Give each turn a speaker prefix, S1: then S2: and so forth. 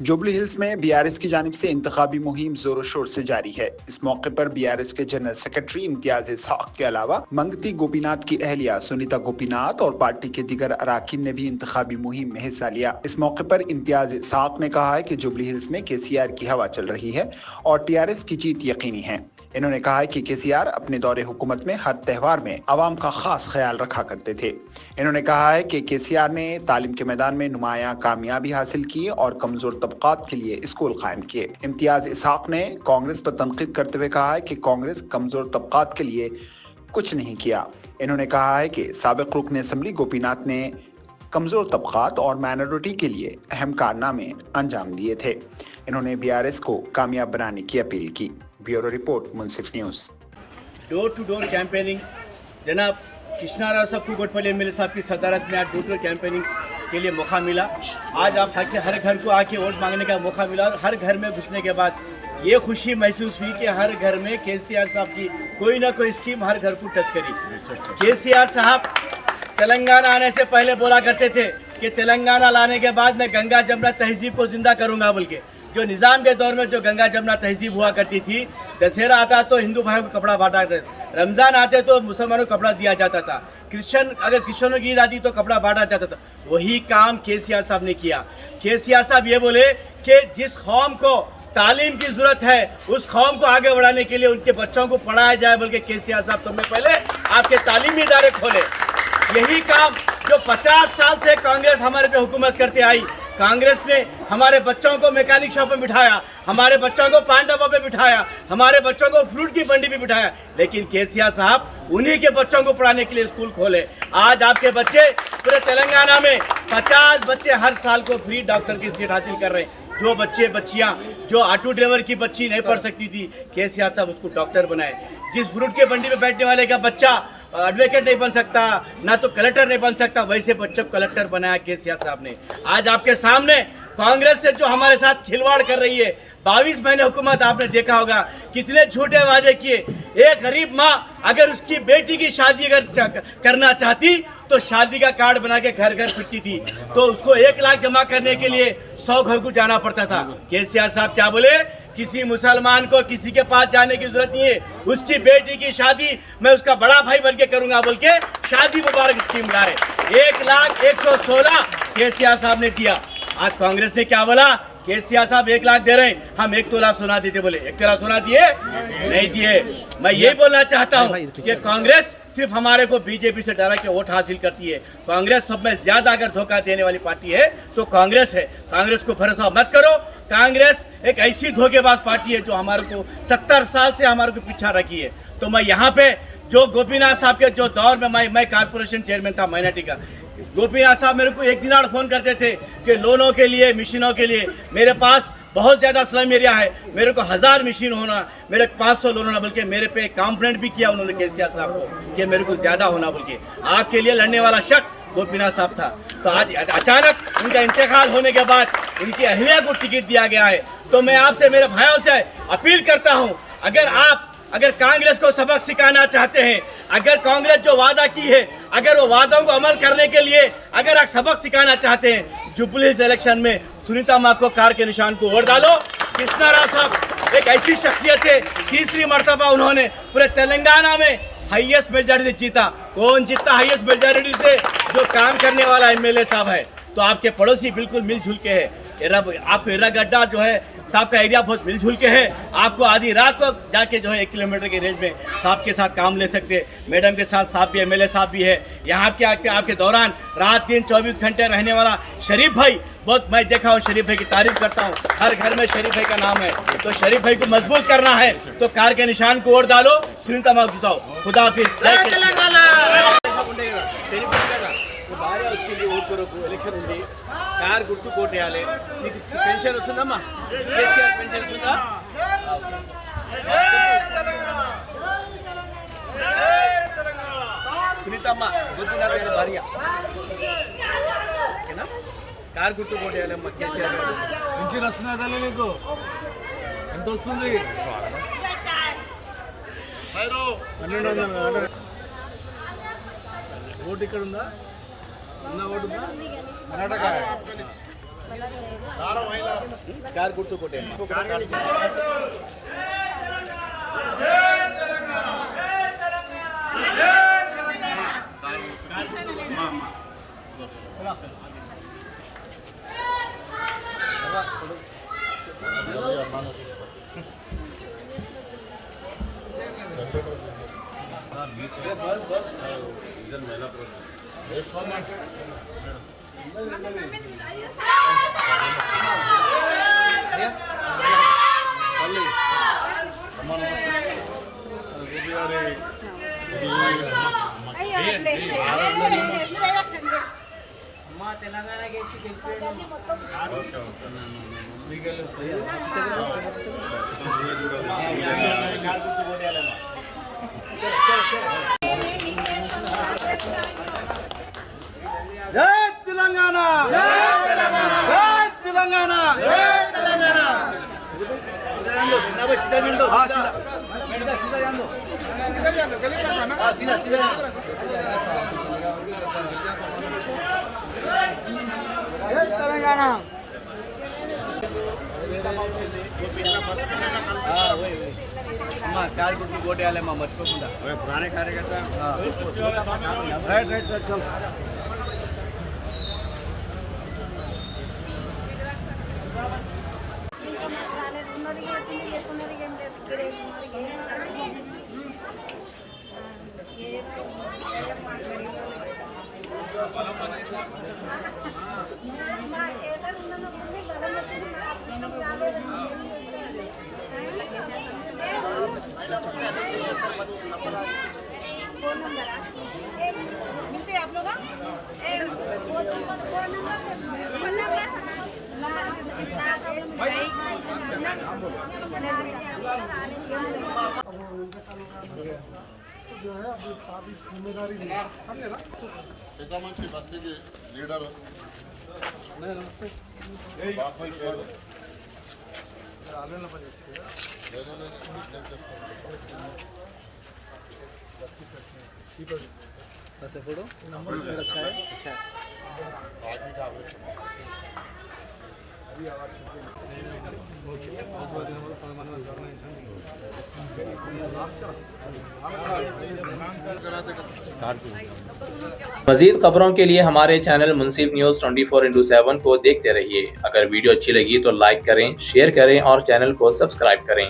S1: Jubilee hills में BRS की जानिब से इंतखाबी मुहिम जोरों शोर से जारी है। इस मौके पर बीआरएस के जनरल सेक्रेटरी इम्तियाज इसहाक के अलावा मंगती गोपीनाथ की अहलिया सुनीता गोपीनाथ और पार्टी के दीगर अराकीन ने भी इंतखाबी मुहिम में हिस्सा लिया। इस मौके पर इम्तियाज इसहाक ने कहा है कि जुबली हिल्स में केसीआर की हवा चल रही है और टीआरएस की जीत यकीनी है। इन्होंने कहा है कि केसीआर अपने दौरे हुकूमत में हर त्योहार में अवाम का खास ख्याल रखा करते थे। इन्होंने कहा है कि केसीआर ने तालीम के मैदान में नुमाया कामयाबी हासिल की और कमजोर तबकात के लिए स्कूल कायम किए। इम्तियाज इसहाक ने कांग्रेस पर तनकीद करते हुए कहा है कि कांग्रेस कमजोर तबकात के लिए कुछ नहीं किया। इन्होंने कहा है कि साबिक रुकन असेंबली गोपीनाथ ने कमजोर तबकात और माइनॉरिटी के लिए अहम कारनामे अंजाम दिए थे। इन्होंने बीआरएस को कामयाब बनाने की अपील की। Bureau report, Munsif news.
S2: Door to door campaigning जनाब कृष्णाराव साहब कुकोटपल्ली एमएलए साहब की सदारत में आज डोर टू डोर कैंपेनिंग के लिए मौका मिला। आज आप हर घर को आके वोट मांगने का मौका मिला और हर घर में घुसने के बाद ये खुशी महसूस हुई कि हर घर में केसीआर साहब की कोई ना कोई स्कीम हर घर को टच करी। केसीआर साहब तेलंगाना आने से पहले बोला करते थे कि तेलंगाना लाने के बाद मैं गंगा जमुना तहजीब को जिंदा करूंगा बोल के। जो निज़ाम के दौर में जो गंगा जमुना तहजीब हुआ करती थी, दशहरा आता तो हिंदू भाइयों को कपड़ा बांटा था, रमज़ान आते तो मुसलमानों को कपड़ा दिया जाता था, क्रिश्चियनों की ईद आती तो कपड़ा बांटा जाता था। वही काम केसीआर साहब ने किया। केसीआर साहब ये बोले कि जिस कौम को तालीम की ज़रूरत है उस कौम को आगे बढ़ाने के लिए उनके बच्चों को पढ़ाया जाए बोल के केसीआर साहब सबसे पहले आपके तालीमी इदारे खोले। यही काम जो 50 साल से कांग्रेस हमारे पे हुकूमत करते आई। कांग्रेस ने हमारे बच्चों को मैकेनिक शॉप में बिठाया, हमारे बच्चों को पान डब्बा पे बिठाया, हमारे बच्चों को फ्रूट की मंडी पे बिठाया, लेकिन केसीआर साहब उन्हीं के बच्चों को पढ़ाने के लिए स्कूल खोले। आज आपके बच्चे पूरे तेलंगाना में 50 बच्चे हर साल को फ्री डॉक्टर की सीट हासिल कर रहे हैं। जो बच्चियां जो ऑटो ड्राइवर की बच्ची नहीं पढ़ सकती थी, केसीआर साहब उसको डॉक्टर बनाए। जिस फ्रूट के मंडी में बैठने वाले का बच्चा एडवोकेट नहीं बन सकता, ना तो कलेक्टर नहीं बन सकता, वैसे बच्चों को कलेक्टर बनाया केसीआर साहब ने। आज आपके सामने कांग्रेस ने जो हमारे साथ खिलवाड़ कर रही है, 22 महीने हुकूमत आपने देखा होगा कितने झूठे वादे किए। एक गरीब माँ अगर उसकी बेटी की शादी अगर करना चाहती तो शादी का कार्ड बना के घर घर फिरती थी, तो उसको 1 लाख जमा करने के लिए 100 घर को जाना पड़ता था। केसीआर साहब क्या बोले, किसी मुसलमान को किसी के पास जाने की जरूरत नहीं है, उसकी बेटी की शादी मैं उसका बड़ा भाई बन के करूंगा बोल के शादी मुबारक स्कीम लाए। 1,01,16 केसीआर साहब ने दिया। आज कांग्रेस ने क्या बोला, केसीआर साहब 1 लाख दे रहे हैं, हम 1 तोला सोना देते। बोले 1 तोला सोना दिए नहीं दिए। मैं ये बोलना चाहता हूँ कि कांग्रेस सिर्फ हमारे को बीजेपी से डरा के वोट हासिल करती है। कांग्रेस सब में ज्यादा अगर धोखा देने वाली पार्टी है तो कांग्रेस है। कांग्रेस को भरोसा मत करो। कांग्रेस एक ऐसी धोखेबाज पार्टी है जो हमारे को 70 साल से हमारे को पीछा रखी है। तो मैं यहाँ पे जो गोपीनाथ साहब के जो दौर में मैं कारपोरेशन चेयरमैन था माइनॉरिटी का, गोपीनाथ साहब मेरे को एक दिन फोन करते थे कि लोनों के लिए, मशीनों के लिए मेरे पास बहुत ज़्यादा स्लम एरिया है, मेरे को 1000 मशीन होना, मेरे 500 लोन होना, बल्कि मेरे पे कंप्लेंट भी किया उन्होंने केसीआर साहब को कि मेरे को ज़्यादा होना बोल के। आपके लिए लड़ने वाला शख्स गोपीनाथ साहब था। तो आज अचानक उनका इंतकाल होने के बाद उनकी अहलिया को टिकट दिया गया है। तो मैं आपसे, मेरे भाइयों से अपील करता हूँ, अगर कांग्रेस को सबक सिखाना चाहते हैं, अगर कांग्रेस जो वादा की है, अगर वो वादों को अमल करने के लिए अगर आप सबक सिखाना चाहते हैं, जुबली हिल्स इलेक्शन में सुनीता माँ को कार के निशान को वोट डालो। कृष्णाराव साहब एक ऐसी शख्सियत है, तीसरी मर्तबा उन्होंने पूरे तेलंगाना में हाईएस्ट मेजॉरिटी जीता। कौन जीता हाईएस्ट मेजॉरिटी से? जो काम करने वाला एमएलए साहब है। तो आपके पड़ोसी बिल्कुल मिलजुल के है। आपको एर्रागड्डा जो है साहब का एरिया बहुत मिलजुल के है। आपको आधी रात को जाके जो है 1 किलोमीटर के रेंज में साहब के साथ काम ले सकते हैं। मैडम के साथ साहब भी, एमएलए साहब भी है। यहाँ के आपके दौरान रात दिन 24 घंटे रहने वाला शरीफ भाई, बहुत मैं देखा हूँ, शरीफ भाई की तारीफ करता हूँ। हर घर में शरीफ भाई का नाम है। तो शरीफ भाई को मजबूत करना है तो कार के निशान को वोट डालो, सुनीता माँ जिताओ। खुदा हाफिज। उसके लिए वोट करो। एलेक्शन ఉంది, కార్ గుర్తు కోటేయాలి। మీకు పెన్షన్ వస్తుందమ్మా? కేసీఆర్ పెన్షన్ వస్తుందా? సునీతమ్మ గోపీనాథ్ గారి భార్య, ఓకేనా? కార్ గుర్తు కోటేయాలి అమ్మ కేసీఆర్ గారు। పెన్షన్ వస్తుందా తల్లి నీకు? ఎంత వస్తుంది? 1200 ఓటు ఇక్కడ ఉందా? ఓటు ఉందా? కర్ణాటక కారు గుర్తు కొట్టేయండి.
S3: తెలంగాణ
S2: జై తెలంగాణ, జై తెలంగాణ, జై తెలంగాణ. తెలంగాణ కారు గుర్తు కోటేయాలమ్మా మర్చిపోకుండా. పురాణ కార్యకర్త రైట్ రైట్ రైట్ చల్.
S3: आप लोग
S4: जो है अभी सारी जिम्मेदारी
S5: పెద్దమంచి బస్తీకి లీడర్ బాబాయ్ పేరు
S4: फोटो नंबर अच्छा है
S5: आदमी का आवश्यक
S6: मज़ीद खबरों के लिए हमारे चैनल मुंसिफ न्यूज़ 24/7 को देखते रहिए। अगर वीडियो अच्छी लगी तो लाइक करें, शेयर करें और चैनल को सब्सक्राइब करें।